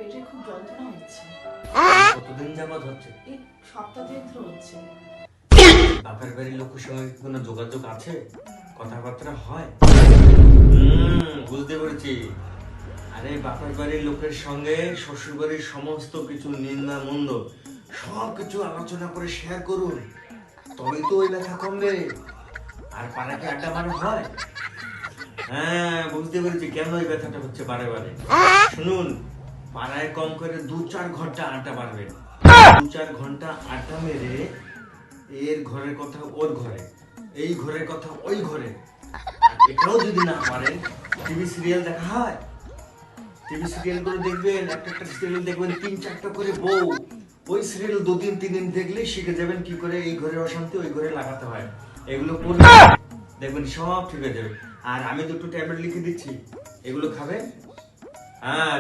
পেটে খুব যন্ত্রণা হচ্ছে। কতদিন যাবত হচ্ছে? এই সপ্তাহ দুয়েক ধরে হচ্ছে। বাপের বাড়ির লোকের সঙ্গে কোনো যোগাযোগ আছে? কথাবার্তা হয়? বুঝতে পেরেছি। আরে বাপের বাড়ির লোকের সঙ্গে শ্বশুর বাড়ির সমস্ত কিছু নিন্দা মন্দ সবকিছু আলোচনা করে শেয়ার করুন, তবেই তো ওই ব্যথা কমবে। আর পাড়াকে আড্ডা মারা হয়? হ্যাঁ, বুঝতে পেরেছি কেন ওই ব্যথাটা হচ্ছে বারে বারে। শুনুন, পাড়ায় কম করে 2-4 ঘন্টা আড্ডা মারবেন। 2-4 ঘন্টা আড্ডা মেরে এর ঘরের কথা ওর ঘরে, এই ঘরের কথা ওই ঘরে। আর এটাও যদি না পারেন, টিভি সিরিয়াল দেখা হয়। টিভি সিরিয়াল গুলো দেখবেন, একটা সিরিয়াল দেখবেন 3-4টা করে বউ। ওই সিরিয়াল 2-3 দিন দেখলেই শিখে যাবেন কি করে এই ঘরে অশান্তি ওই ঘরে লাগাতে হয়। এগুলো করবেন, দেখবেন সব ঠিক হয়ে যাবে। আর আমি 2টো ট্যাবলেট লিখে দিচ্ছি, এগুলো খাবেন। হ্যাঁ,